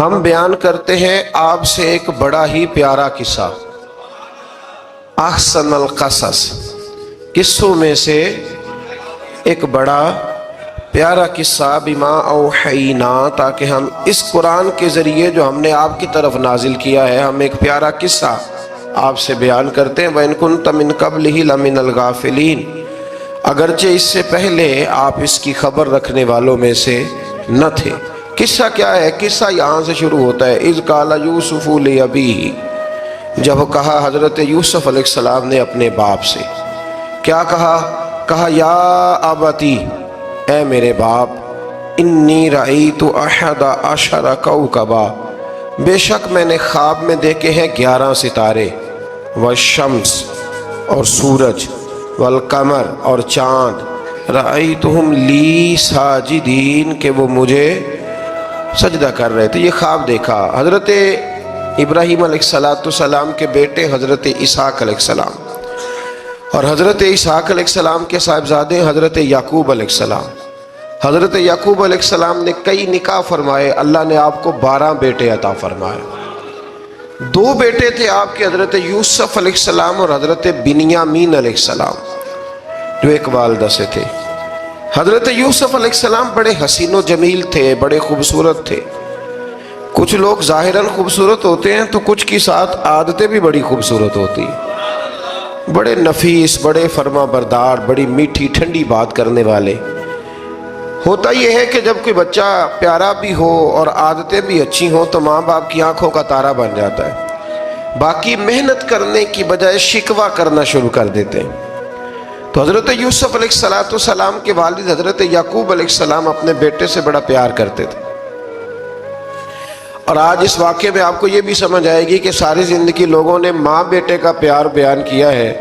ہم بیان کرتے ہیں آپ سے ایک بڑا ہی پیارا قصہ، احسن القصص، قصوں میں سے ایک بڑا پیارا قصہ، بما اوحینا، تاکہ ہم اس قرآن کے ذریعے جو ہم نے آپ کی طرف نازل کیا ہے، ہم ایک پیارا قصہ آپ سے بیان کرتے ہیں۔ وَإِن كُنتَ مِن قَبْلِهِ لَمِنَ الْغَافِلِينَ، اگرچہ اس سے پہلے آپ اس کی خبر رکھنے والوں میں سے نہ تھے۔ قصہ کیا ہے؟ قصہ یہاں سے شروع ہوتا ہے، اذ قال یوسف لأبیہ، جب کہا حضرت یوسف علیہ السلام نے اپنے باپ سے، کیا کہا یا ابتی، اے میرے باپ، انی رأیت احد عشر کوکبا، بے شک میں نے خواب میں دیکھے ہیں 11 ستارے، والشمس اور سورج، والقمر اور چاند، رأیتہم لی ساجدین، کہ وہ مجھے سجدہ کر رہے تھے۔ یہ خواب دیکھا حضرت ابراہیم علیہ السلام کے بیٹے حضرت اسحاق علیہ السلام، اور حضرت اسحاق علیہ السلام کے صاحبزادے حضرت یعقوب علیہ السلام۔ حضرت یعقوب علیہ السلام نے کئی نکاح فرمائے، اللہ نے آپ کو 12 بیٹے عطا فرمائے۔ 2 بیٹے تھے آپ کے، حضرت یوسف علیہ السلام اور حضرت بنیامین علیہ السلام، جو ایک والدہ سے تھے۔ حضرت یوسف علیہ السلام بڑے حسین و جمیل تھے، بڑے خوبصورت تھے۔ کچھ لوگ ظاہراً خوبصورت ہوتے ہیں تو کچھ کی ساتھ عادتیں بھی بڑی خوبصورت ہوتی ہیں، بڑے نفیس، بڑے فرما بردار، بڑی میٹھی ٹھنڈی بات کرنے والے۔ ہوتا یہ ہے کہ جب کوئی بچہ پیارا بھی ہو اور عادتیں بھی اچھی ہوں تو ماں باپ کی آنکھوں کا تارا بن جاتا ہے، باقی محنت کرنے کی بجائے شکوہ کرنا شروع کر دیتے ہیں۔ تو حضرت یوسف علیہ السلام کے والد حضرت یعقوب علیہ السلام اپنے بیٹے سے بڑا پیار کرتے تھے۔ اور آج اس واقعے میں آپ کو یہ بھی سمجھ آئے گی کہ ساری زندگی لوگوں نے ماں بیٹے کا پیار بیان کیا ہے،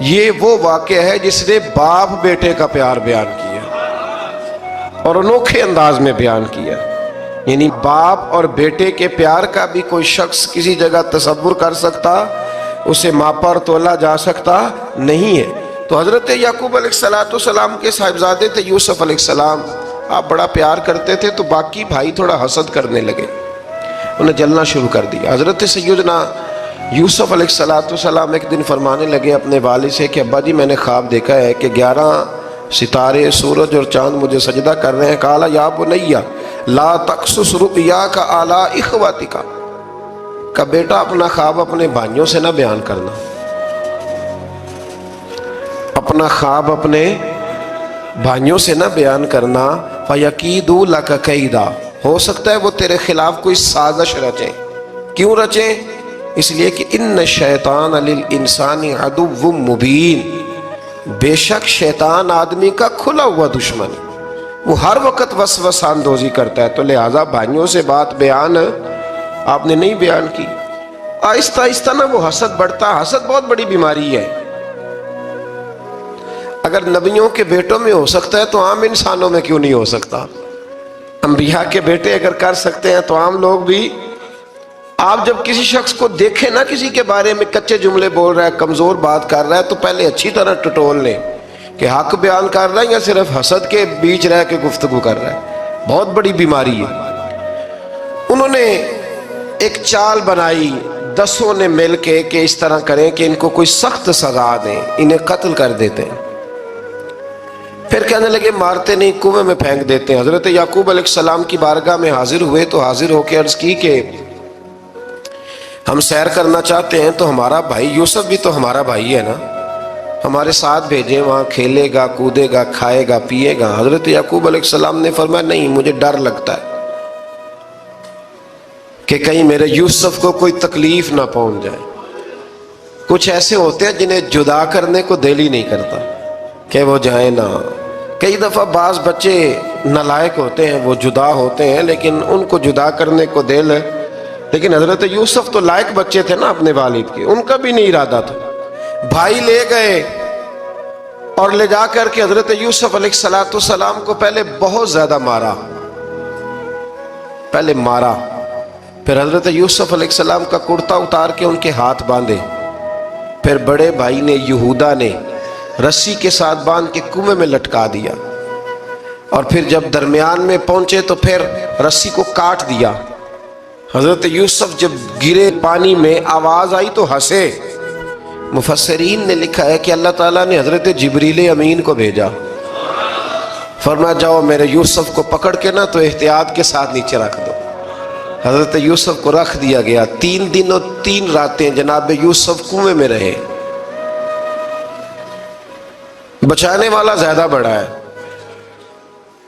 یہ وہ واقعہ ہے جس نے باپ بیٹے کا پیار بیان کیا اور انوکھے انداز میں بیان کیا۔ یعنی باپ اور بیٹے کے پیار کا بھی کوئی شخص کسی جگہ تصور کر سکتا، اسے ماپا اور تولا جا سکتا نہیں ہے۔ تو حضرت یعقوب علیہ السلام کے صاحبزادے تھے یوسف علیہ السلام، آپ بڑا پیار کرتے تھے، تو باقی بھائی تھوڑا حسد کرنے لگے، انہیں جلنا شروع کر دیا۔ حضرت سیدنا یوسف علیہ السلام ایک دن فرمانے لگے اپنے والد سے کہ ابا جی میں نے خواب دیکھا ہے کہ 11 ستارے، سورج اور چاند مجھے سجدہ کر رہے ہیں۔ قال یا بنی لا تقصص رؤیاک علی اخواتک، کہ بیٹا اپنا خواب اپنے بھائیوں سے نہ بیان کرنا، اپنا خواب اپنے بھائیوں سے نہ بیان کرنا، فَيَكِيدُوا لَكَ كَيْدًا، ہو سکتا ہے وہ تیرے خلاف کوئی سازش رچیں۔ کیوں رچیں؟ اس لیے کہ ان الشیطان للانسان عدو مبین، بے شک شیطان آدمی کا کھلا ہوا دشمن، وہ ہر وقت وسوسہ اندوزی کرتا ہے، تو لہٰذا بھائیوں سے بات بیان آپ نے نہیں بیان کی۔ آہستہ آہستہ نہ وہ حسد بڑھتا، حسد بہت بڑی بیماری ہے۔ اگر نبیوں کے بیٹوں میں ہو سکتا ہے تو عام انسانوں میں کیوں نہیں ہو سکتا؟ انبیاء کے بیٹے اگر کر سکتے ہیں تو عام لوگ بھی۔ آپ جب کسی شخص کو دیکھیں نا کسی کے بارے میں کچے جملے بول رہا ہے، کمزور بات کر رہا ہے، تو پہلے اچھی طرح ٹٹول لیں کہ حق بیان کر رہا ہے یا صرف حسد کے بیچ رہ کے گفتگو کر رہا ہے۔ بہت بڑی بیماری ہے۔ انہوں نے ایک چال بنائی 10 نے مل کے کہ اس طرح کریں کہ ان کو کوئی سخت سزا دیں، انہیں قتل کر دیتے ہیں۔ پھر کہنے لگے مارتے نہیں، کنویں میں پھینک دیتے ہیں۔ حضرت یعقوب علیہ السلام کی بارگاہ میں حاضر ہوئے تو حاضر ہو کے عرض کی کہ ہم سیر کرنا چاہتے ہیں، تو ہمارا بھائی یوسف بھی تو ہمارا بھائی ہے نا، ہمارے ساتھ بھیجیں، وہاں کھیلے گا، کودے گا، کھائے گا، پیے گا۔ حضرت یعقوب علیہ السلام نے فرمایا نہیں، مجھے ڈر لگتا ہے کہ کہیں میرے یوسف کو کوئی تکلیف نہ پہنچ جائے۔ کچھ ایسے ہوتے ہیں جنہیں جدا کرنے کو دل ہی نہیں کرتا کہ وہ جائیں نہ۔ کئی دفعہ بعض بچے نالائق ہوتے ہیں، وہ جدا ہوتے ہیں لیکن ان کو جدا کرنے کو دل ہے، لیکن حضرت یوسف تو لائق بچے تھے نا اپنے والد کے، ان کا بھی نہیں ارادہ تھا۔ بھائی لے گئے اور لے جا کر کے حضرت یوسف علیہ السلام کو پہلے بہت زیادہ مارا، پھر حضرت یوسف علیہ السلام کا کرتا اتار کے ان کے ہاتھ باندھے، پھر بڑے بھائی نے یہودا نے رسی کے ساتھ باندھ کے کنویں میں لٹکا دیا، اور پھر جب درمیان میں پہنچے تو پھر رسی کو کاٹ دیا، حضرت یوسف جب گرے پانی میں آواز آئی تو ہنسے. مفسرین نے لکھا ہے کہ اللہ تعالیٰ نے حضرت جبریل امین کو بھیجا، فرمایا جاؤ میرے یوسف کو پکڑ کے نا تو احتیاط کے ساتھ نیچے رکھ دو. حضرت یوسف کو رکھ دیا گیا. 3 دن اور 3 راتیں جناب یوسف کنویں میں رہے. بچانے والا زیادہ بڑا ہے،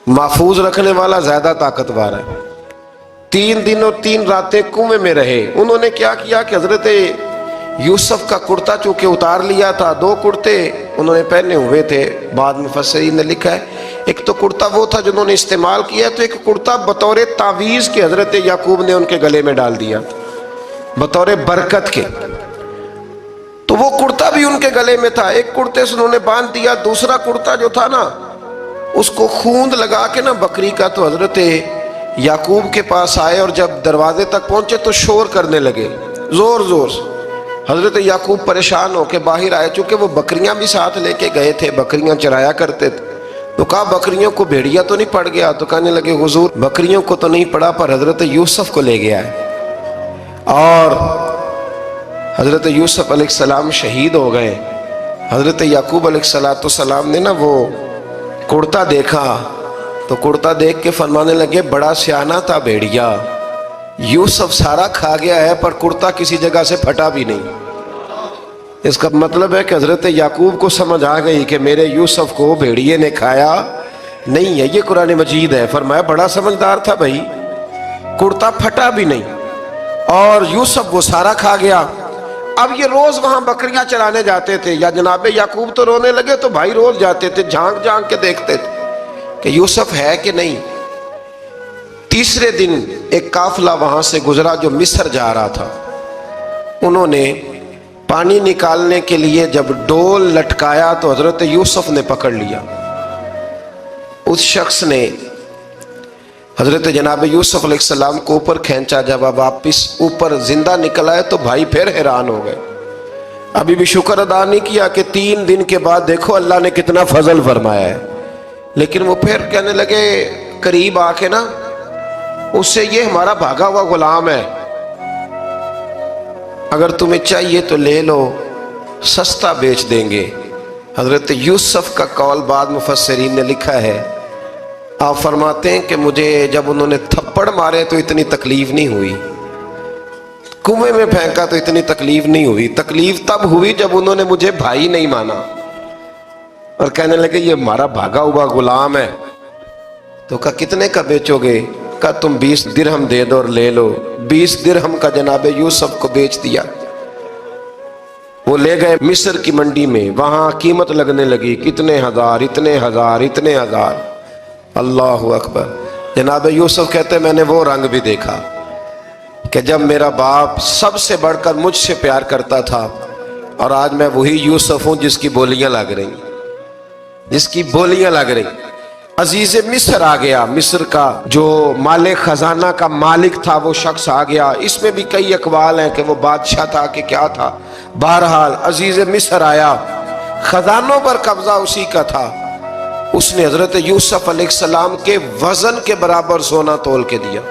محفوظ رکھنے والا زیادہ طاقتور ہے. 3 دن اور 3 راتیں کنویں میں رہے. انہوں نے کیا کیا کہ حضرت یوسف کا کرتا چونکہ اتار لیا تھا، 2 کرتے انہوں نے پہنے ہوئے تھے. بعد مفسرین نے لکھا ہے ایک تو کرتا وہ تھا جنہوں نے استعمال کیا، تو ایک کرتا بطور تعویذ کے حضرت یعقوب نے ان کے گلے میں ڈال دیا بطور برکت کے. تو وہ کرتا بھی ان کے گلے میں تھا. ایک کرتے سے انہوں نے باندھ دیا. دوسرا کرتا جو تھا نا اس کو خوند لگا کے نا بکری کا، تو حضرت یعقوب کے پاس آئے اور جب دروازے تک پہنچے تو شور کرنے لگے زور زور سے. حضرت یعقوب پریشان ہو کے باہر آئے، چونکہ وہ بکریاں بھی ساتھ لے کے گئے تھے، بکریاں چرایا کرتے تھے. تو کہا بکریوں کو بھیڑیا تو نہیں پڑ گیا؟ تو کہنے لگے حضور بکریوں کو تو نہیں پڑا پر حضرت یوسف کو لے گیا ہے. اور حضرت یوسف علیہ السلام شہید ہو گئے. حضرت یعقوب علیہ السلام نے نا وہ کرتا دیکھا تو کرتا دیکھ کے فرمانے لگے بڑا سیانہ تھا بھیڑیا، یوسف سارا کھا گیا ہے پر کرتا کسی جگہ سے پھٹا بھی نہیں. اس کا مطلب ہے کہ حضرت یعقوب کو سمجھ آ گئی کہ میرے یوسف کو بھیڑیے نے کھایا نہیں ہے. یہ قرآن مجید ہے. فرمایا بڑا سمجھدار تھا بھائی، کرتا پھٹا بھی نہیں اور یوسف وہ سارا کھا گیا. اب یہ روز وہاں بکریاں چرانے جاتے تھے. یا جناب یعقوب تو رونے لگے تو بھائی روز جاتے تھے، جھانک جھانک کے دیکھتے تھے کہ یوسف ہے کہ نہیں. تیسرے دن ایک قافلہ وہاں سے گزرا جو مصر جا رہا تھا. انہوں نے پانی نکالنے کے لیے جب ڈول لٹکایا تو حضرت یوسف نے پکڑ لیا. اس شخص نے حضرت جناب یوسف علیہ السلام کو اوپر کھینچا. جب واپس اوپر زندہ نکل آئے تو بھائی پھر حیران ہو گئے. ابھی بھی شکر ادا نہیں کیا کہ 3 دن کے بعد دیکھو اللہ نے کتنا فضل فرمایا ہے. لیکن وہ پھر کہنے لگے قریب آ کے نا اس سے یہ ہمارا بھاگا ہوا غلام ہے، اگر تمہیں چاہیے تو لے لو، سستا بیچ دیں گے. حضرت یوسف کا قول بعد مفسرین نے لکھا ہے، آپ فرماتے ہیں کہ مجھے جب انہوں نے تھپڑ مارے تو اتنی تکلیف نہیں ہوئی، کنویں میں پھینکا تو اتنی تکلیف نہیں ہوئی. تکلیف تب ہوئی جب انہوں نے مجھے بھائی نہیں مانا اور کہنے لگے یہ ہمارا بھاگا ہوا غلام ہے. تو کہا کتنے کا بیچو گے؟ کہا تم 20 درہم دے دو اور لے لو. 20 درہم کا جناب یوسف کو بیچ دیا. وہ لے گئے مصر کی منڈی میں، وہاں قیمت لگنے لگی کتنے ہزار اتنے ہزار اتنے ہزار. اللہ اکبر. جناب یوسف کہتے میں نے وہ رنگ بھی دیکھا کہ جب میرا باپ سب سے بڑھ کر مجھ سے پیار کرتا تھا اور آج میں وہی یوسف ہوں جس کی بولیاں لگ رہی، جس کی بولیاں لگ رہی. عزیز مصر آ گیا. مصر کا جو مال خزانہ کا مالک تھا وہ شخص آ گیا. اس میں بھی کئی اقوال ہیں کہ وہ بادشاہ تھا کہ کیا تھا. بہرحال عزیز مصر آیا، خزانوں پر قبضہ اسی کا تھا. اس نے حضرت یوسف علیہ السلام کے وزن کے برابر سونا تول کے دیا،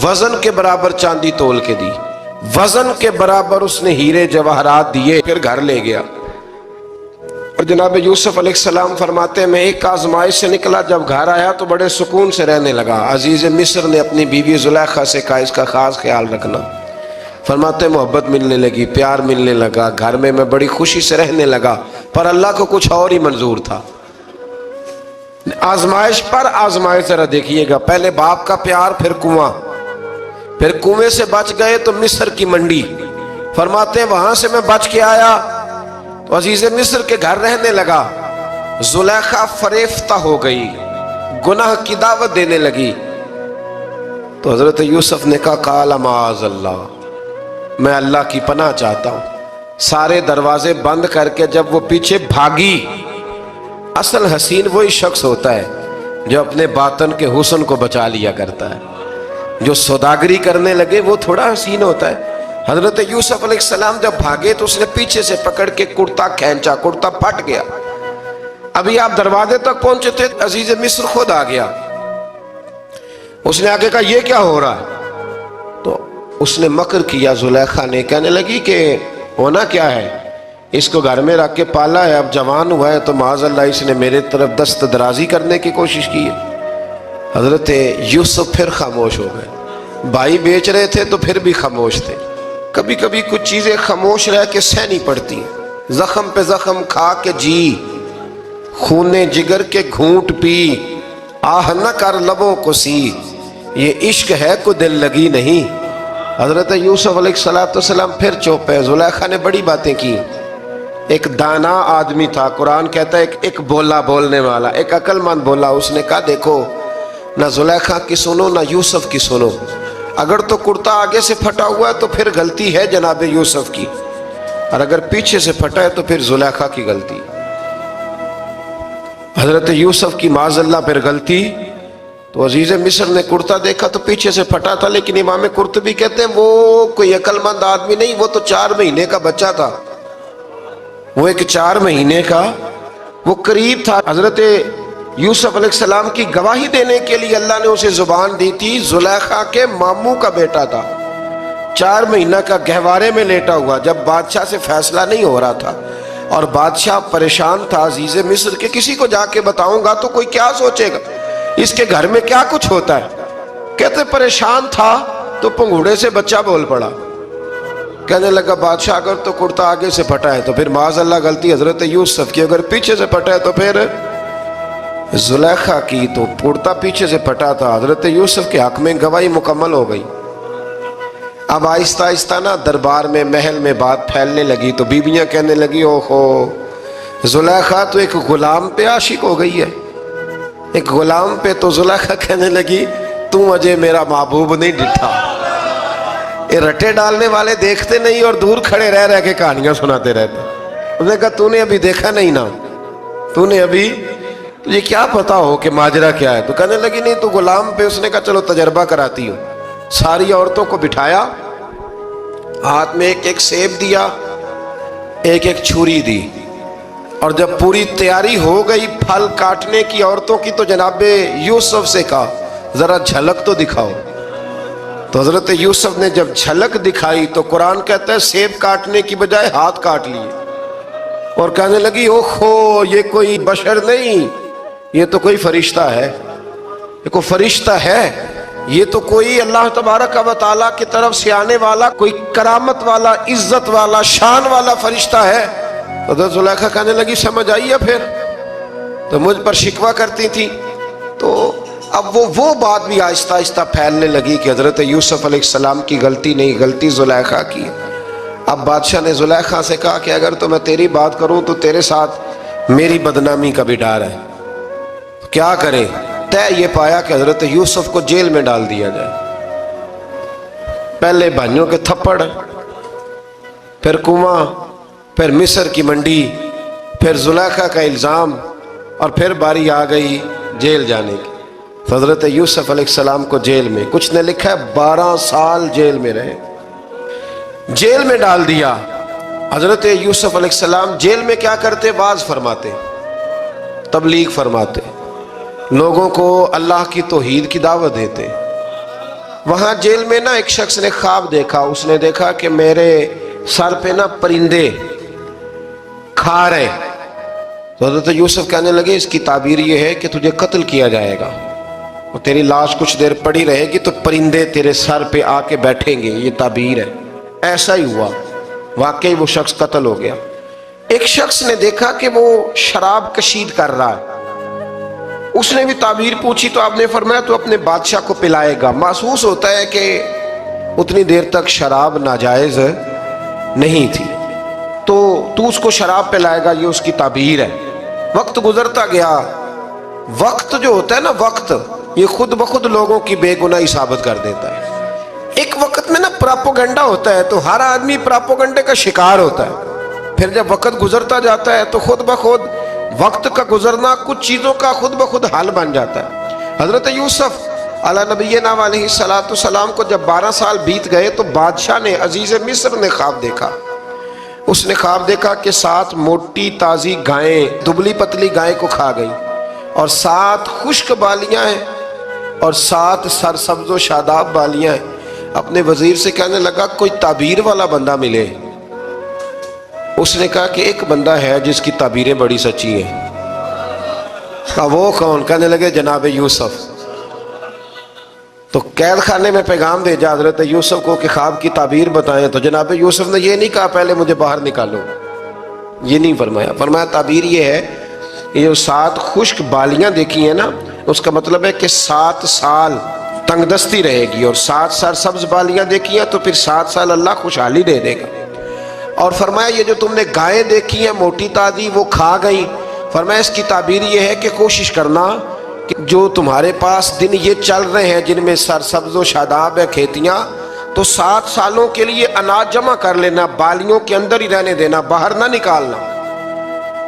وزن کے برابر چاندی تول کے دی، وزن کے برابر اس نے ہیرے جواہرات دیے. پھر گھر لے گیا. اور جناب یوسف علیہ السلام فرماتے ہیں میں ایک آزمائش سے نکلا، جب گھر آیا تو بڑے سکون سے رہنے لگا. عزیز مصر نے اپنی بیوی زلیخا سے کہا اس کا خاص خیال رکھنا. فرماتے ہیں محبت ملنے لگی، پیار ملنے لگا، گھر میں بڑی خوشی سے رہنے لگا. پر اللہ کو کچھ اور ہی منظور تھا. آزمائش پر آزمائش ذرا دیکھیے گا. پہلے باپ کا پیار، پھر کنواں، پھر کنویں سے بچ گئے تو مصر کی منڈی. فرماتے ہیں وہاں سے میں بچ کے آیا تو عزیز مصر کے گھر رہنے لگا. زلیخا فریفتہ ہو گئی، گناہ کی دعوت دینے لگی. تو حضرت یوسف نے کہا قال معاذ اللہ، میں اللہ کی پناہ چاہتا ہوں. سارے دروازے بند کر کے جب وہ پیچھے بھاگی. اصل حسین وہی شخص ہوتا ہے جو اپنے باطن کے حسن کو بچا لیا کرتا ہے. جو سوداگری کرنے لگے وہ تھوڑا حسین ہوتا ہے. حضرت یوسف علیہ السلام جب بھاگے تو اس نے پیچھے سے پکڑ کے کرتا کھینچا، کرتا پھٹ گیا. ابھی آپ دروازے تک پہنچے تھے، عزیز مصر خود آ گیا. اس نے آگے کہا یہ کیا ہو رہا ہے؟ اس نے مکر کیا زلیخا نے، کہنے لگی کہ ہونا کیا ہے، اس کو گھر میں رکھ کے پالا ہے، اب جوان ہوا ہے تو معاذ اللہ اس نے میرے طرف دست درازی کرنے کی کوشش کی ہے۔ حضرت یوسف پھر خاموش ہو گئے، بھائی بیچ رہے تھے تو پھر بھی خاموش تھے۔ کبھی کبھی کچھ چیزیں خاموش رہ کے سہنی پڑتی ہیں، زخم پہ زخم کھا کے جی، خون جگر کے گھونٹ پی، آہ نہ کر لبوں کو سی، یہ عشق ہے کو دل لگی نہیں۔ حضرت یوسف علیہ السلام پھر چپ ہے۔ زلیخا نے بڑی باتیں کی، ایک دانا آدمی تھا، قرآن کہتا ہے ایک بولا بولنے والا، ایک عقل مند بولا، اس نے کہا دیکھو نہ زلیخا کی سنو نہ یوسف کی سنو، اگر تو کرتا آگے سے پھٹا ہوا ہے تو پھر غلطی ہے جناب یوسف کی، اور اگر پیچھے سے پھٹا ہے تو پھر زلیخا کی غلطی۔ حضرت یوسف کی معاذ اللہ پھر غلطی، تو عزیز مصر نے کرتا دیکھا تو پیچھے سے پھٹا تھا، لیکن امام قرطبی کہتے ہیں وہ کوئی عقل مند آدمی نہیں، وہ تو 4 مہینے کا بچہ تھا، وہ ایک 4 مہینے کا وہ قریب تھا۔ حضرت یوسف علیہ السلام کی گواہی دینے کے لیے اللہ نے اسے زبان دی تھی، زلیخا کے ماموں کا بیٹا تھا، 4 مہینہ کا گہوارے میں لیٹا ہوا، جب بادشاہ سے فیصلہ نہیں ہو رہا تھا اور بادشاہ پریشان تھا عزیز مصر کہ کسی کو جا کے بتاؤں گا تو کوئی کیا سوچے گا، اس کے گھر میں کیا کچھ ہوتا ہے۔ کہتے پریشان تھا تو پنگوڑے سے بچہ بول پڑا، کہنے لگا بادشاہ اگر تو کرتا آگے سے پھٹا ہے تو پھر معاذ اللہ غلطی حضرت یوسف کی، اگر پیچھے سے پھٹا ہے تو پھر زلیخا کی، تو کرتا پیچھے سے پھٹا تھا، حضرت یوسف کے حق میں گواہی مکمل ہو گئی۔ اب آہستہ آہستہ نا دربار میں محل میں بات پھیلنے لگی، تو بیویاں کہنے لگی اوہو زلیخا تو ایک غلام پہ عاشق ہو گئی ہے، ایک غلام پہ۔ تو زلیخا کہنے لگی تم اجے میرا محبوب نہیں ڈٹھا۔ یہ رٹے ڈالنے والے دیکھتے نہیں اور دور کھڑے رہ رہ کے کہانیاں سناتے رہتے۔ اس نے کہا تو نے ابھی دیکھا نہیں نا، تو نے ابھی، تجھے کیا پتا ہو کہ ماجرا کیا ہے؟ تو کہنے لگی نہیں تو غلام پہ۔ اس نے کہا چلو تجربہ کراتی ہوں۔ ساری عورتوں کو بٹھایا، ہاتھ میں ایک ایک سیب دیا، ایک ایک چھری دی، اور جب پوری تیاری ہو گئی پھل کاٹنے کی عورتوں کی تو جناب یوسف سے کہا ذرا جھلک تو دکھاؤ۔ تو حضرت یوسف نے جب جھلک دکھائی تو قرآن کہتا ہے سیب کاٹنے کی بجائے ہاتھ کاٹ لیے، اور کہنے لگی اوہو یہ کوئی بشر نہیں، یہ تو کوئی فرشتہ ہے، یہ کوئی فرشتہ ہے، یہ تو کوئی اللہ تبارک و تعالیٰ کی طرف سے آنے والا کوئی کرامت والا عزت والا شان والا فرشتہ ہے۔ حضرت زلیخا کہنے لگی سمجھ آئی ہے پھر تو مجھ پر شکوہ کرتی تھی۔ تو اب وہ بات بھی آہستہ آہستہ پھیلنے لگی کہ حضرت یوسف علیہ السلام کی غلطی نہیں، غلطی زلیخا کی۔ اب بادشاہ نے زلیخا سے کہا کہ اگر تو میں تیری بات کروں تو تیرے ساتھ میری بدنامی کا بھی ڈر ہے، کیا کرے؟ طے یہ پایا کہ حضرت یوسف کو جیل میں ڈال دیا جائے۔ پہلے بھائیوں کے تھپڑ، پھر کنواں، پھر مصر کی منڈی، پھر زلیخا کا الزام، اور پھر باری آ گئی جیل جانے کی۔ تو حضرت یوسف علیہ السلام کو جیل میں، کچھ نے لکھا ہے 12 سال جیل میں رہے، جیل میں ڈال دیا۔ حضرت یوسف علیہ السلام جیل میں کیا کرتے؟ واعظ فرماتے، تبلیغ فرماتے، لوگوں کو اللہ کی توحید کی دعوت دیتے۔ وہاں جیل میں نا ایک شخص نے خواب دیکھا، اس نے دیکھا کہ میرے سر پہ نا پرندے کھا رہے۔ تو حضرت یوسف کہنے لگے اس کی تعبیر یہ ہے کہ تجھے قتل کیا جائے گا، اور تیری لاش کچھ دیر پڑی رہے گی تو پرندے تیرے سر پہ آ کے بیٹھیں گے، یہ تعبیر ہے۔ ایسا ہی ہوا، واقعی وہ شخص قتل ہو گیا۔ ایک شخص نے دیکھا کہ وہ شراب کشید کر رہا ہے، اس نے بھی تعبیر پوچھی تو آپ نے فرمایا تو اپنے بادشاہ کو پلائے گا۔ محسوس ہوتا ہے کہ اتنی دیر تک شراب ناجائز نہیں تھی، تو اس کو شراب پلائے گا، یہ اس کی تعبیر ہے۔ وقت گزرتا گیا، وقت جو ہوتا ہے نا، وقت یہ خود بخود لوگوں کی بے گناہی ثابت کر دیتا ہے۔ ایک وقت میں نا پراپوگنڈا ہوتا ہے تو ہر آدمی پراپوگنڈے کا شکار ہوتا ہے، پھر جب وقت گزرتا جاتا ہے تو خود بخود وقت کا گزرنا کچھ چیزوں کا خود بخود حل بن جاتا ہے۔ حضرت یوسف علی نبینا علیہ السلام کو جب 12 سال بیت گئے تو بادشاہ نے، عزیز مصر نے خواب دیکھا۔ اس نے خواب دیکھا کہ 7 موٹی تازی گائیں دبلی پتلی گائیں کو کھا گئی، اور 7 خشک بالیاں ہیں اور 7 سرسبز و شاداب بالیاں ہیں۔ اپنے وزیر سے کہنے لگا کوئی تعبیر والا بندہ ملے. اس نے کہا کہ ایک بندہ ہے جس کی تعبیریں بڑی سچی ہیں. کہا وہ کون؟ کہنے لگے جناب یوسف. تو قید خانے میں پیغام بھیجا حضرت یوسف کو کہ خواب کی تعبیر بتائیں. تو جناب یوسف نے یہ نہیں کہا پہلے مجھے باہر نکالو، یہ نہیں فرمایا. فرمایا تعبیر یہ ہے، یہ جو 7 خشک بالیاں دیکھی ہیں نا، اس کا مطلب ہے کہ 7 سال تنگ دستی رہے گی، اور 7 سال سبز بالیاں دیکھی ہیں تو پھر 7 سال اللہ خوشحالی دے دے گا. اور فرمایا یہ جو تم نے گائیں دیکھی ہیں موٹی تازی وہ کھا گئی، فرمایا اس کی تعبیر یہ ہے کہ کوشش کرنا کہ جو تمہارے پاس دن یہ چل رہے ہیں جن میں سرسبز و شاداب ہے کھیتیاں، تو 7 سالوں کے لیے اناج جمع کر لینا، بالیوں کے اندر ہی رہنے دینا، باہر نہ نکالنا.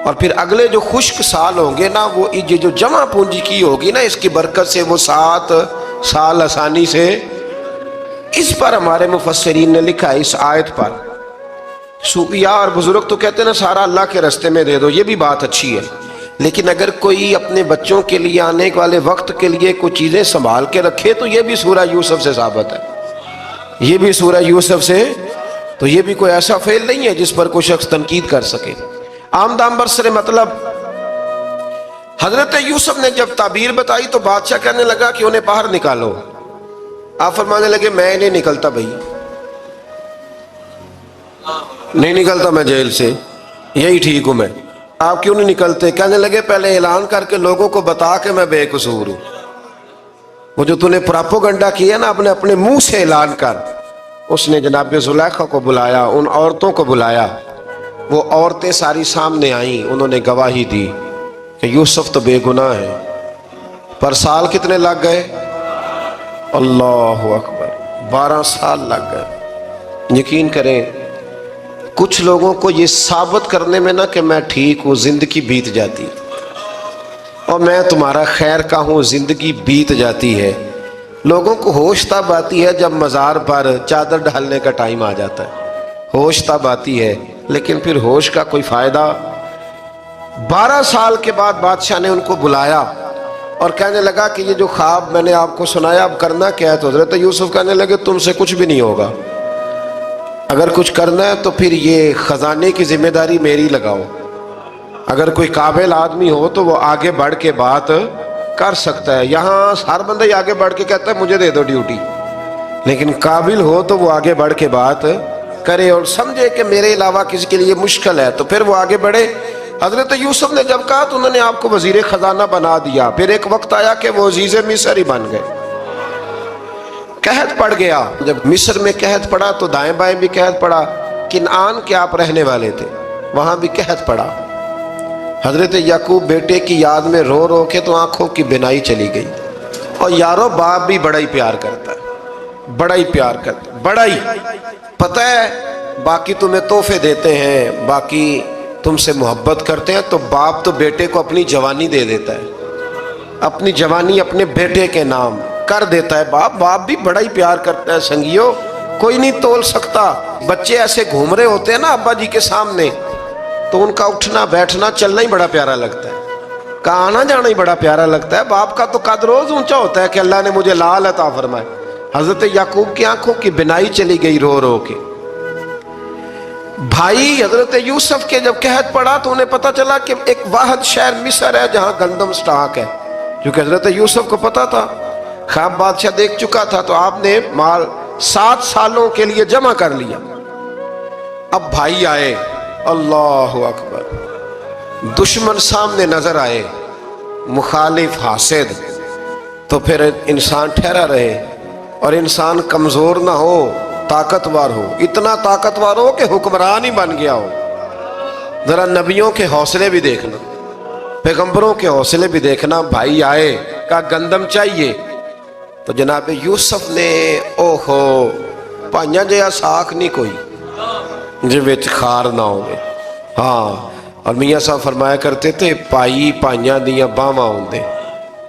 اور پھر اگلے جو خشک سال ہوں گے نا، وہ یہ جو جمع پونجی کی ہوگی نا، اس کی برکت سے وہ 7 سال آسانی سے. اس پر ہمارے مفسرین نے لکھا ہے، اس آیت پر صوفیاء اور بزرگ تو کہتے ہیں نا سارا اللہ کے راستے میں دے دو، یہ بھی بات اچھی ہے، لیکن اگر کوئی اپنے بچوں کے لیے آنے والے وقت کے لیے کوئی چیزیں سنبھال کے رکھے تو یہ بھی سورہ یوسف سے ثابت ہے، یہ بھی سورہ یوسف سے. تو یہ بھی کوئی ایسا فعل نہیں ہے جس پر کوئی شخص تنقید کر سکے. آمدام برسر مطلب حضرت یوسف نے جب تعبیر بتائی تو بادشاہ کہنے لگا کہ انہیں باہر نکالو. آپ فرمانے لگے میں نہیں نکلتا بھائی، نہیں نکلتا میں جیل سے، یہی ٹھیک ہوں میں. آپ کیوں نہیں نکلتے؟ کہنے لگے پہلے اعلان کر کے لوگوں کو بتا کہ میں بے قصور ہوں. وہ جو تو نے پراپوگنڈا کیا نا اپنے منہ سے اعلان کر. اس نے جناب زلیخا کو بلایا، ان عورتوں کو بلایا، وہ عورتیں ساری سامنے آئیں، انہوں نے گواہی دی کہ یوسف تو بے گناہ ہے. پر سال کتنے لگ گئے؟ اللہ اکبر، 12 سال لگ گئے. یقین کریں کچھ لوگوں کو یہ ثابت کرنے میں نا کہ میں ٹھیک ہوں زندگی بیت جاتی، اور میں تمہارا خیر کا ہوں زندگی بیت جاتی ہے. لوگوں کو ہوش تب آتی ہے جب مزار پر چادر ڈالنے کا ٹائم آ جاتا ہے، ہوش تب آتی ہے، لیکن پھر ہوش کا کوئی فائدہ. 12 سال کے بعد بادشاہ نے ان کو بلایا اور کہنے لگا کہ یہ جو خواب میں نے آپ کو سنایا اب کرنا کیا ہے؟ تو حضرت یوسف کہنے لگے تم سے کچھ بھی نہیں ہوگا، اگر کچھ کرنا ہے تو پھر یہ خزانے کی ذمہ داری میری لگاؤ. اگر کوئی قابل آدمی ہو تو وہ آگے بڑھ کے بات کر سکتا ہے. یہاں ہر بندہ ہی آگے بڑھ کے کہتا ہے مجھے دے دو ڈیوٹی، لیکن قابل ہو تو وہ آگے بڑھ کے بات کرے اور سمجھے کہ میرے علاوہ کسی کے لیے مشکل ہے تو پھر وہ آگے بڑھے. حضرت یوسف نے جب کہا تو انہوں نے آپ کو وزیر خزانہ بنا دیا. پھر ایک وقت آیا کہ وہ عزیز مصر ہی بن گئے. قحط پڑ گیا، جب مصر میں قحط پڑا تو دائیں بائیں بھی قحط پڑا. کنعان کے آپ رہنے والے تھے، وہاں بھی قحط پڑا. حضرت یعقوب بیٹے کی یاد میں رو رو کے تو آنکھوں کی بینائی چلی گئی. اور یارو باپ بھی بڑا ہی پیار کرتا ہے، بڑا ہی پیار کرتا ہے، بڑا ہی. پتہ ہے باقی تمہیں تحفے دیتے ہیں، باقی تم سے محبت کرتے ہیں، تو باپ تو بیٹے کو اپنی جوانی دے دیتا ہے، اپنی جوانی اپنے بیٹے کے نام کر دیتا ہے. باپ بھی بڑا ہی پیار کرتا ہے. سنگیو کوئی نہیں تول سکتا. بچے ایسے گھوم رہے ہوتے ہیں نا ابا جی کے سامنے، تو ان کا اٹھنا بیٹھنا چلنا ہی بڑا پیارا لگتا ہے، کا آنا جانا ہی بڑا پیارا لگتا ہے. باپ کا تو قد روز اونچا ہوتا ہے کہ اللہ نے مجھے لال عطا فرمائے. حضرت یعقوب کی آنکھوں کی بینائی چلی گئی رو رو کے. بھائی حضرت یوسف کے جب قحط پڑا تو انہیں پتا چلا کہ ایک واحد شہر مصر ہے جہاں گندم سٹاک ہے، کیونکہ حضرت یوسف کو پتا تھا، خواب بادشاہ دیکھ چکا تھا. تو آپ نے مال 7 سالوں کے لیے جمع کر لیا. اب بھائی آئے، اللہ اکبر، دشمن سامنے نظر آئے، مخالف حاسد، تو پھر انسان ٹھہرا رہے اور انسان کمزور نہ ہو، طاقتور ہو. اتنا طاقتور ہو کہ حکمران ہی بن گیا ہو. ذرا نبیوں کے حوصلے بھی دیکھنا، پیغمبروں کے حوصلے بھی دیکھنا. بھائی آئے، کہا گندم چاہیے. تو جناب یوسف نے اوہو پائیاں جیا ساکھ نہیں کوئی جی وچ خار نہ ہوئے. ہاں، اور میاں صاحب فرمایا کرتے تھے پائی پائیاں دیاں باواں ہوندے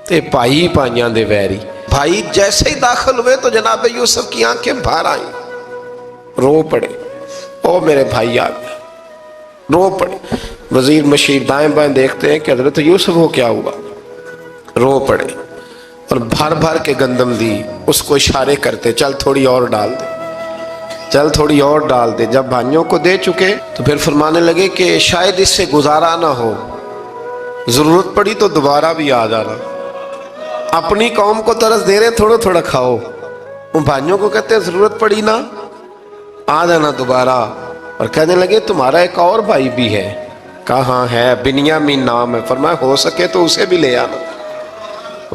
تے پائی پائیاں دے ویری. بھائی جیسے ہی داخل ہوئے تو جناب یوسف کی آنکھیں باہر آئیں، رو پڑے. او میرے بھائی آ گئے، رو پڑے. وزیر مشیر دائیں بائیں دیکھتے ہیں کہ حضرت یوسف کو کیا ہوا، رو پڑے. اور بھر بھر کے گندم دی، اس کو اشارے کرتے چل تھوڑی اور ڈال دے، چل تھوڑی اور ڈال دے۔ جب بھائیوں کو دے چکے تو پھر فرمانے لگے کہ شاید اس سے گزارا نہ ہو، ضرورت پڑی تو دوبارہ بھی آ جانا، اپنی قوم کو ترس دے رہے تھوڑا تھوڑا کھاؤ، ان بھائیوں کو کہتے ہیں ضرورت پڑی نا آ جانا دوبارہ۔ اور کہنے لگے تمہارا ایک اور بھائی بھی ہے، کہا ہاں ہے، بنیامین نام ہے۔ فرمایا ہو سکے تو اسے بھی لے آنا۔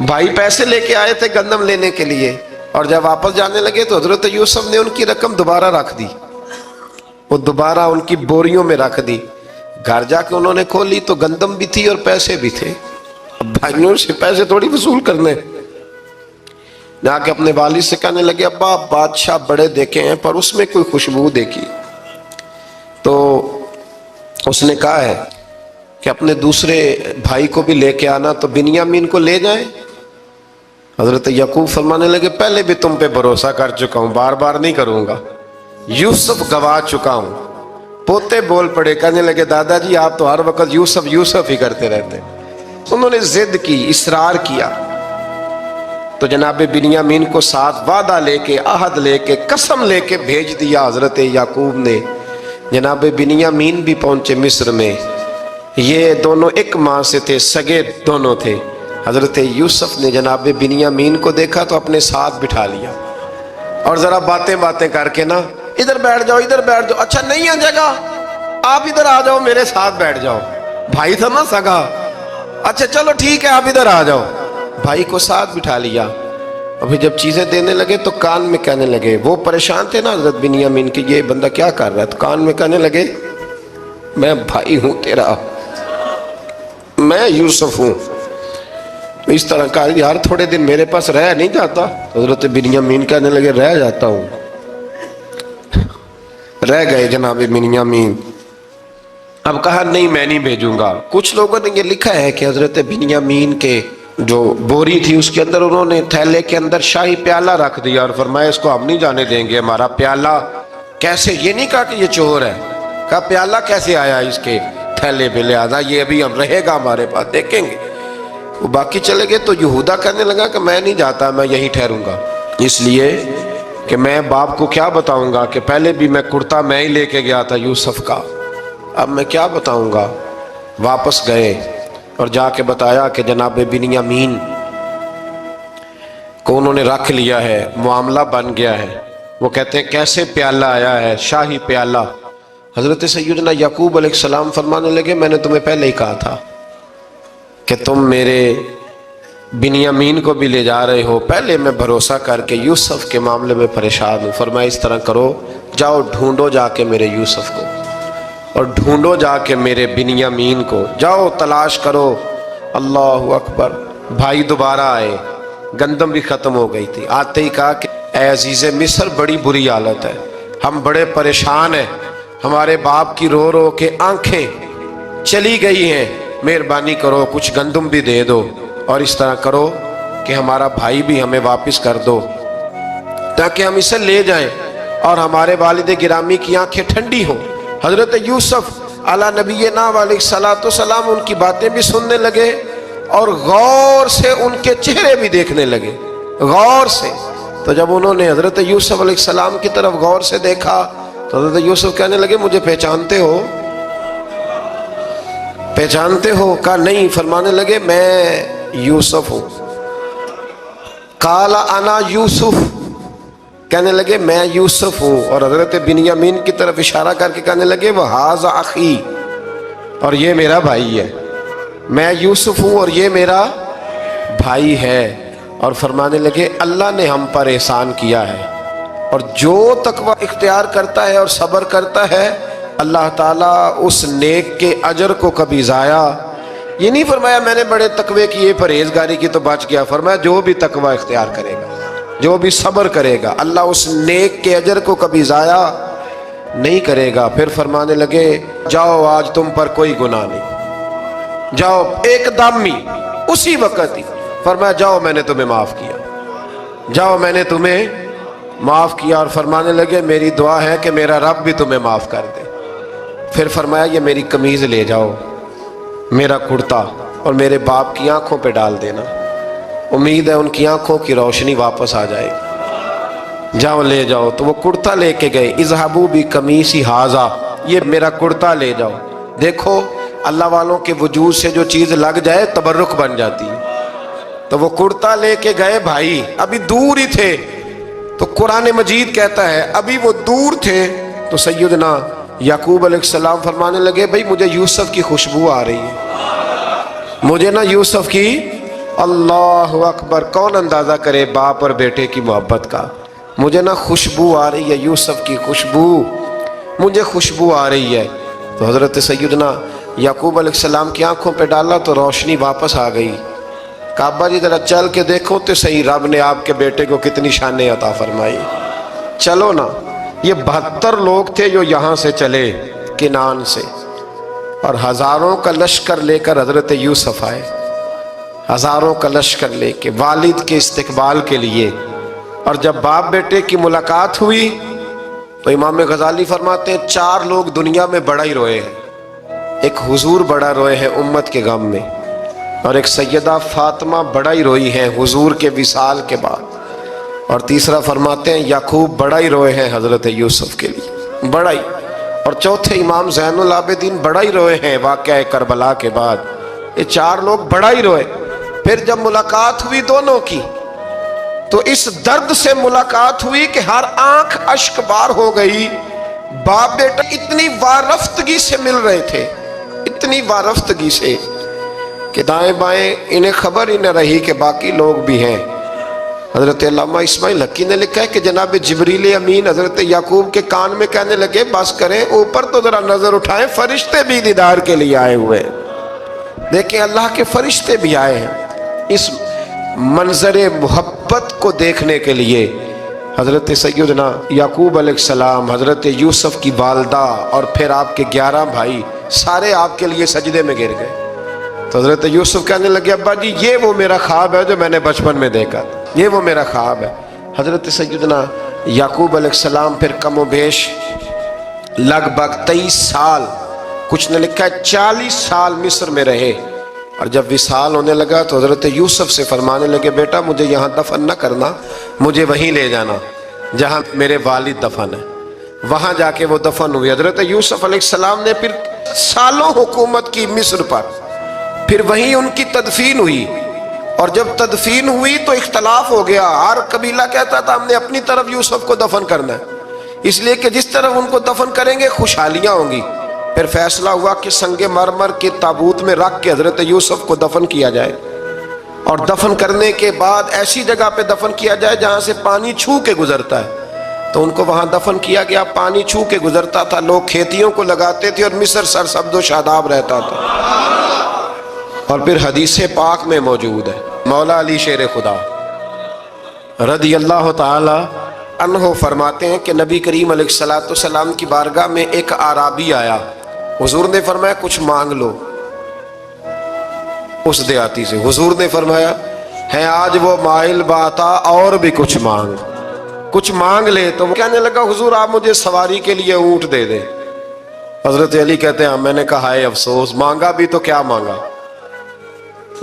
بھائی پیسے لے کے آئے تھے گندم لینے کے لیے، اور جب واپس جانے لگے تو حضرت یوسف نے ان کی رقم دوبارہ رکھ دی، وہ دوبارہ ان کی بوریوں میں رکھ دی۔ گھر جا کے انہوں نے کھولی تو گندم بھی تھی اور پیسے بھی تھے۔ اب بھائیوں سے پیسے تھوڑی وصول کرنے، جا کے اپنے والد سے کہنے لگے ابا بادشاہ بڑے دیکھے ہیں پر اس میں کوئی خوشبو دیکھی، تو اس نے کہا ہے کہ اپنے دوسرے بھائی کو بھی لے کے آنا، تو بنیامین کو لے جائیں۔ حضرت یعقوب فرمانے لگے پہلے بھی تم پہ بھروسہ کر چکا ہوں، بار بار نہیں کروں گا، یوسف گوا چکا ہوں۔ پوتے بول پڑے، کہنے لگے دادا جی آپ تو ہر وقت یوسف یوسف ہی کرتے رہتے۔ انہوں نے ضد کی، اصرار کیا، تو جناب بنیامین کو ساتھ وعدہ لے کے، عہد لے کے، قسم لے کے بھیج دیا حضرت یعقوب نے۔ جناب بنیامین بھی پہنچے مصر میں، یہ دونوں ایک ماں سے تھے، سگے دونوں تھے۔ حضرت یوسف نے جناب بنیامین کو دیکھا تو اپنے ساتھ بٹھا لیا، اور ذرا باتیں باتیں کر کے نا ادھر بیٹھ جاؤ ادھر بیٹھ جاؤ، اچھا نہیں ہے جگہ آپ ادھر آ جاؤ میرے ساتھ بیٹھ جاؤ، بھائی تھا نا سگا، اچھا چلو ٹھیک ہے آپ ادھر آ جاؤ، بھائی کو ساتھ بٹھا لیا۔ ابھی جب چیزیں دینے لگے تو کان میں کہنے لگے، وہ پریشان تھے نا حضرت بنیامین کہ یہ بندہ کیا کر رہا ہے، تو کان میں کہنے لگے میں بھائی ہوں تیرا، میں یوسف ہوں۔ اس طرح کہا یار تھوڑے دن میرے پاس رہ نہیں جاتا، حضرت بنیامین کہنے لگے رہ جاتا ہوں۔ رہ گئے جناب بنیامین۔ اب کہا نہیں میں نہیں بھیجوں گا۔ کچھ لوگوں نے یہ لکھا ہے کہ حضرت بنیامین کے جو بوری تھی اس کے اندر انہوں نے تھیلے کے اندر شاہی پیالہ رکھ دیا اور فرمایا اس کو ہم نہیں جانے دیں گے، ہمارا پیالہ کیسے، یہ نہیں کہا کہ یہ چور ہے، کہا پیالہ کیسے آیا اس کے تھیلے پہ، لہذا یہ ابھی ہم رہے گا ہمارے پاس، دیکھیں گے۔ وہ باقی چلے گئے تو یہودا کہنے لگا کہ میں نہیں جاتا، میں یہیں ٹھہروں گا، اس لیے کہ میں باپ کو کیا بتاؤں گا کہ پہلے بھی میں کرتا میں ہی لے کے گیا تھا یوسف کا، اب میں کیا بتاؤں گا۔ واپس گئے اور جا کے بتایا کہ جناب بنیامین کو انہوں نے رکھ لیا ہے، معاملہ بن گیا ہے۔ وہ کہتے ہیں کیسے پیالہ آیا ہے، شاہی پیالہ۔ حضرت سیدنا یعقوب علیہ السلام فرمانے لگے میں نے تمہیں پہلے ہی کہا تھا کہ تم میرے بنیامین کو بھی لے جا رہے ہو، پہلے میں بھروسہ کر کے یوسف کے معاملے میں پریشان ہوں۔ فرمایا اس طرح کرو، جاؤ ڈھونڈو جا کے میرے یوسف کو، اور ڈھونڈو جا کے میرے بنیامین کو، جاؤ تلاش کرو۔ اللہ اکبر۔ بھائی دوبارہ آئے، گندم بھی ختم ہو گئی تھی، آتے ہی کہا کہ اے عزیز مصر بڑی بری حالت ہے، ہم بڑے پریشان ہیں، ہمارے باپ کی رو رو کے آنکھیں چلی گئی ہیں، مہربانی کرو کچھ گندم بھی دے دو، اور اس طرح کرو کہ ہمارا بھائی بھی ہمیں واپس کر دو تاکہ ہم اسے لے جائیں اور ہمارے والد گرامی کی آنکھیں ٹھنڈی ہوں۔ حضرت یوسف علی نبینا علیہ الصلوۃ والسلام ان کی باتیں بھی سننے لگے اور غور سے ان کے چہرے بھی دیکھنے لگے، غور سے۔ تو جب انہوں نے حضرت یوسف علیہ السلام کی طرف غور سے دیکھا تو حضرت یوسف کہنے لگے مجھے پہچانتے ہو، پہچانتے ہو؟ کہا نہیں۔ فرمانے لگے میں یوسف ہوں۔ قال انا یوسف، کہنے لگے میں یوسف ہوں، اور حضرت بنیامین کی طرف اشارہ کر کے کہنے لگے وہذا اخی، اور یہ میرا بھائی ہے، میں یوسف ہوں اور یہ میرا بھائی ہے۔ اور فرمانے لگے اللہ نے ہم پر احسان کیا ہے، اور جو تقوی اختیار کرتا ہے اور صبر کرتا ہے اللہ تعالیٰ اس نیک کے اجر کو کبھی ضائع، یہ نہیں فرمایا میں نے بڑے تقوی کیے پرہیزگاری کی تو بچ گیا، فرمایا جو بھی تقوی اختیار کرے گا، جو بھی صبر کرے گا، اللہ اس نیک کے اجر کو کبھی ضائع نہیں کرے گا۔ پھر فرمانے لگے جاؤ آج تم پر کوئی گناہ نہیں، جاؤ ایک دم ہی اسی وقت ہی فرمایا جاؤ میں نے تمہیں معاف کیا، جاؤ میں نے تمہیں معاف کیا۔ اور فرمانے لگے میری دعا ہے کہ میرا رب بھی تمہیں معاف کر دے۔ پھر فرمایا یہ میری قمیض لے جاؤ، میرا کرتا، اور میرے باپ کی آنکھوں پہ ڈال دینا، امید ہے ان کی آنکھوں کی روشنی واپس آ جائے گی، جاؤ لے جاؤ۔ تو وہ کرتا لے کے گئے، اذهبوا بقمیصی ھذا، یہ میرا کرتا لے جاؤ۔ دیکھو اللہ والوں کے وجود سے جو چیز لگ جائے تبرک بن جاتی ہے۔ تو وہ کرتا لے کے گئے بھائی، ابھی دور ہی تھے، تو قرآن مجید کہتا ہے ابھی وہ دور تھے تو سیدنا یعقوب علیہ السلام فرمانے لگے بھئی مجھے یوسف کی خوشبو آ رہی ہے، مجھے نا یوسف کی۔ اللہ اکبر، کون اندازہ کرے باپ اور بیٹے کی محبت کا۔ مجھے نا خوشبو آ رہی ہے، یوسف کی خوشبو، مجھے خوشبو آ رہی ہے۔ تو حضرت سیدنا یعقوب علیہ السلام کی آنکھوں پہ ڈالا تو روشنی واپس آ گئی۔ کعبہ جی ذرا چل کے دیکھو تو صحیح، رب نے آپ کے بیٹے کو کتنی شانیں عطا فرمائی۔ چلو نا، یہ 72 لوگ تھے جو یہاں سے چلے کنعان سے، اور ہزاروں کا لشکر لے کر حضرت یوسف آئے، ہزاروں کا لشکر لے کے والد کے استقبال کے لیے۔ اور جب باپ بیٹے کی ملاقات ہوئی تو امام غزالی فرماتے ہیں 4 لوگ دنیا میں بڑا ہی روئے ہیں۔ ایک حضور بڑا روئے ہیں امت کے غم میں، اور ایک سیدہ فاطمہ بڑا ہی روئی ہیں حضور کے وصال کے بعد، اور تیسرا فرماتے ہیں یعقوب بڑا ہی روئے ہیں حضرت یوسف کے لیے، بڑا ہی، اور چوتھے امام زین العابدین بڑا ہی روئے ہیں واقعہ کربلا کے بعد۔ یہ 4 لوگ بڑا ہی روئے۔ پھر جب ملاقات ہوئی دونوں کی تو اس درد سے ملاقات ہوئی کہ ہر آنکھ اشک بار ہو گئی۔ باپ بیٹا اتنی وارفتگی سے مل رہے تھے، اتنی وارفتگی سے کہ دائیں بائیں انہیں خبر ہی نہ رہی کہ باقی لوگ بھی ہیں۔ حضرت علامہ اسماعیل حقی نے لکھا ہے کہ جناب جبریل امین حضرت یعقوب کے کان میں کہنے لگے بس کریں، اوپر تو ذرا نظر اٹھائیں، فرشتے بھی دیدار کے لیے آئے ہوئے ہیں۔ دیکھیں اللہ کے فرشتے بھی آئے ہیں اس منظر محبت کو دیکھنے کے لیے۔ حضرت سیدنا یعقوب علیہ السلام، حضرت یوسف کی والدہ، اور پھر آپ کے 11 بھائی سارے آپ کے لیے سجدے میں گر گئے۔ تو حضرت یوسف کہنے لگے ابا جی یہ وہ میرا خواب ہے جو میں نے بچپن میں دیکھا تھا، یہ وہ میرا خواب ہے۔ حضرت سیدنا یعقوب علیہ السلام پھر کم و بیش لگ بھگ 23 سال، کچھ نے لکھا ہے 40 سال مصر میں رہے، اور جب وصال ہونے لگا تو حضرت یوسف سے فرمانے لگے بیٹا مجھے یہاں دفن نہ کرنا، مجھے وہیں لے جانا جہاں میرے والد دفن ہے۔ وہاں جا کے وہ دفن ہوئے۔ حضرت یوسف علیہ السلام نے پھر سالوں حکومت کی مصر پر، پھر وہیں ان کی تدفین ہوئی، اور جب تدفین ہوئی تو اختلاف ہو گیا۔ ہر قبیلہ کہتا تھا ہم نے اپنی طرف یوسف کو دفن کرنا ہے، اس لیے کہ جس طرف ان کو دفن کریں گے خوشحالیاں ہوں گی۔ پھر فیصلہ ہوا کہ سنگ مرمر کے تابوت میں رکھ کے حضرت یوسف کو دفن کیا جائے، اور دفن کرنے کے بعد ایسی جگہ پہ دفن کیا جائے جہاں سے پانی چھو کے گزرتا ہے۔ تو ان کو وہاں دفن کیا گیا، پانی چھو کے گزرتا تھا، لوگ کھیتیوں کو لگاتے تھے اور مصر سرسبز و شاداب رہتا تھا۔ اور پھر حدیث پاک میں موجود ہے، مولا علی شیر خدا رضی اللہ تعالی عنہ فرماتے ہیں کہ نبی کریم علیہ السلام کی بارگاہ میں ایک اعرابی آیا، حضور نے فرمایا کچھ مانگ لو اس دیہاتی سے۔ حضور نے فرمایا ہے آج وہ مائل باتا، اور بھی کچھ مانگ لے۔ تو وہ کہنے لگا حضور آپ مجھے سواری کے لیے اونٹ دے دیں۔ حضرت علی کہتے ہیں میں نے کہا ہے افسوس، مانگا بھی تو کیا مانگا۔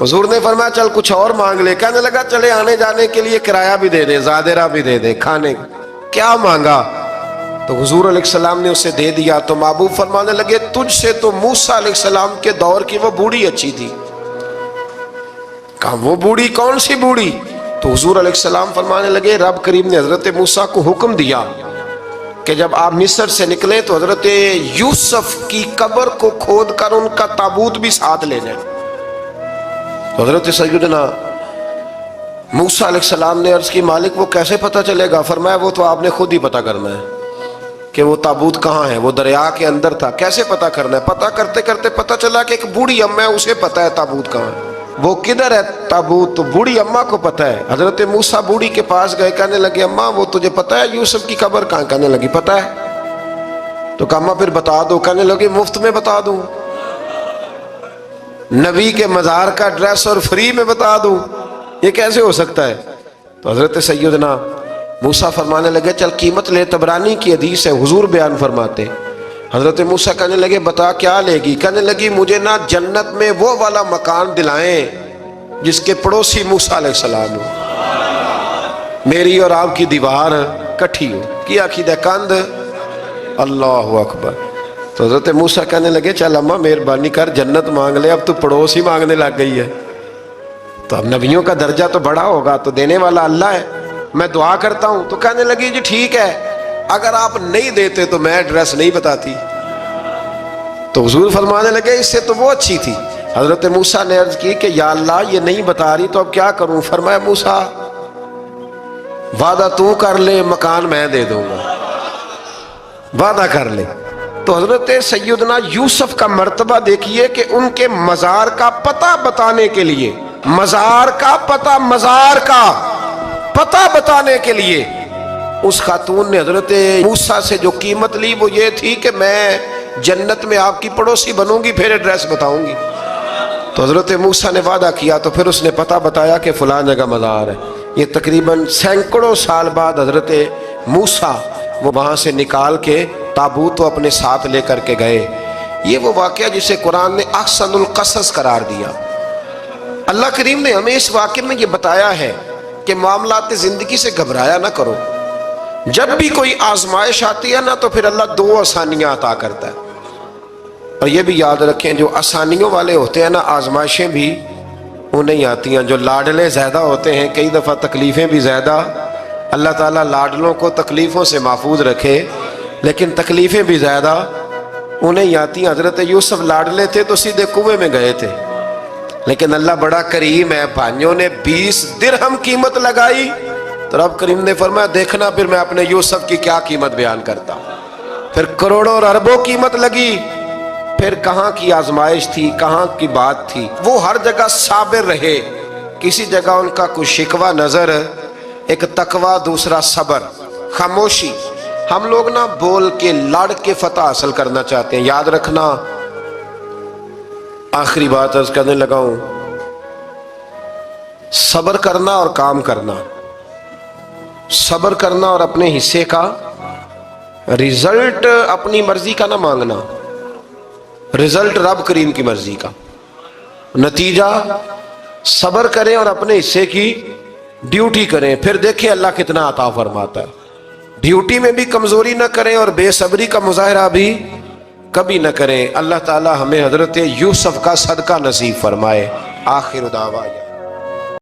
حضور نے فرمایا چل کچھ اور مانگ لے۔ کہنے لگا چلے آنے جانے کے لیے کرایہ بھی دے دے، زادرہ بھی دے دے، کھانے کیا مانگا؟ تو حضور علیہ السلام نے اسے دے دیا۔ تو محبوب فرمانے لگے تجھ سے تو موسیٰ علیہ السلام کے دور کی وہ بوڑھی اچھی تھی۔ کہا وہ بوڑھی کون سی بوڑھی؟ تو حضور علیہ السلام فرمانے لگے رب کریم نے حضرت موسیٰ کو حکم دیا کہ جب آپ مصر سے نکلیں تو حضرت یوسف کی قبر کو کھود کر ان کا تابوت بھی ساتھ لے جائیں۔ حضرت سیدنا موسیٰ علیہ السلام نے عرض کی مالک وہ کیسے پتہ چلے گا؟ فرمایا وہ تو آپ نے خود ہی پتہ کرنا ہے کہ وہ تابوت کہاں ہے، وہ دریا کے اندر تھا، کیسے پتہ کرنا ہے؟ پتہ کرتے کرتے پتہ چلا کہ ایک بوڑھی اماں ہے، اسے پتہ ہے تابوت کہاں ہے، وہ کدھر ہے تابوت، تو بوڑھی اماں کو پتہ ہے۔ حضرت موسیٰ بوڑھی کے پاس گئے، کہنے لگے اماں وہ تجھے پتہ ہے یوسف کی قبر کہاں؟ کہنے لگی پتہ ہے۔ تو کہا اماں پھر بتا دو۔ کہنے لگی مفت میں بتا دوں، نبی کے مزار کا ایڈریس اور فری میں بتا دوں، یہ کیسے ہو سکتا ہے؟ تو حضرت سیدنا موسیٰ فرمانے لگے چل قیمت لے، طبرانی کی حدیث ہے، حضور بیان فرماتے۔ حضرت موسیٰ کہنے لگے بتا کیا لے گی؟ کہنے لگی مجھے نا جنت میں وہ والا مکان دلائیں جس کے پڑوسی موسیٰ علیہ السلام ہو، میری اور آپ کی دیوار کٹھی ہو، کیا عقیدہ کند اللہ اکبر۔ تو حضرت موسیٰ کہنے لگے چل اماں مہربانی کر جنت مانگ لے، اب تو پڑوس ہی مانگنے لگ گئی ہے، تو اب نبیوں کا درجہ تو بڑا ہوگا، تو دینے والا اللہ ہے، میں دعا کرتا ہوں۔ تو کہنے لگی جی ٹھیک ہے، اگر آپ نہیں دیتے تو میں ایڈریس نہیں بتاتی۔ تو حضور فرمانے لگے اس سے تو وہ اچھی تھی۔ حضرت موسیٰ نے عرض کی کہ یا اللہ یہ نہیں بتا رہی تو اب کیا کروں؟ فرمایا موسیٰ وعدہ تو کر لے، مکان میں دے دوں گا، وعدہ کر لے۔ تو حضرت سیدنا یوسف کا مرتبہ دیکھیے کہ ان کے مزار کا پتہ بتانے کے لیے، مزار کا پتہ بتانے کے لیے اس خاتون نے حضرت موسیٰ سے جو قیمت لی وہ یہ تھی کہ میں جنت میں آپ کی پڑوسی بنوں گی، پھر ایڈریس بتاؤں گی۔ تو حضرت موسیٰ نے وعدہ کیا، تو پھر اس نے پتہ بتایا کہ فلاں جگہ مزار ہے۔ یہ تقریباً سینکڑوں سال بعد حضرت موسیٰ وہ وہاں سے نکال کے تابوت کو اپنے ساتھ لے کر کے گئے۔ یہ وہ واقعہ جسے قرآن نے احسن القصص قرار دیا۔ اللہ کریم نے ہمیں اس واقعے میں یہ بتایا ہے کہ معاملات زندگی سے گھبرایا نہ کرو، جب بھی کوئی آزمائش آتی ہے نا تو پھر اللہ دو آسانیاں عطا کرتا ہے، اور یہ بھی یاد رکھیں جو آسانیوں والے ہوتے ہیں نا آزمائشیں بھی انہیں آتی ہیں، جو لاڈلے زیادہ ہوتے ہیں کئی دفعہ تکلیفیں بھی زیادہ۔ اللہ تعالیٰ لاڈلوں کو تکلیفوں سے محفوظ رکھے، لیکن تکلیفیں بھی زیادہ انہیں آتی ہیں۔ حضرت یوسف لاڈلے تھے تو سیدھے کنویں میں گئے تھے، لیکن اللہ بڑا کریم ہے، بھائیوں نے 20 درہم قیمت لگائی تو رب کریم نے فرمایا دیکھنا پھر میں اپنے یوسف کی کیا قیمت بیان کرتا ہوں۔ پھر کروڑوں اور اربوں قیمت لگی، پھر کہاں کی آزمائش تھی، کہاں کی بات تھی، وہ ہر جگہ صابر رہے، کسی جگہ ان کا کوئی شکوہ نظر، ایک تقوی، دوسرا صبر، خاموشی۔ ہم لوگ نا بول کے لڑ کے فتح حاصل کرنا چاہتے ہیں، یاد رکھنا۔ آخری بات عرض کرنے لگا ہوں، صبر کرنا اور کام کرنا، صبر کرنا اور اپنے حصے کا رزلٹ اپنی مرضی کا نہ مانگنا، رزلٹ رب کریم کی مرضی کا، نتیجہ صبر کریں اور اپنے حصے کی ڈیوٹی کریں، پھر دیکھیں اللہ کتنا عطا فرماتا ہے۔ ڈیوٹی میں بھی کمزوری نہ کریں اور بے صبری کا مظاہرہ بھی کبھی نہ کریں۔ اللہ تعالی ہمیں حضرت یوسف کا صدقہ نصیب فرمائے۔ آخر دعوانا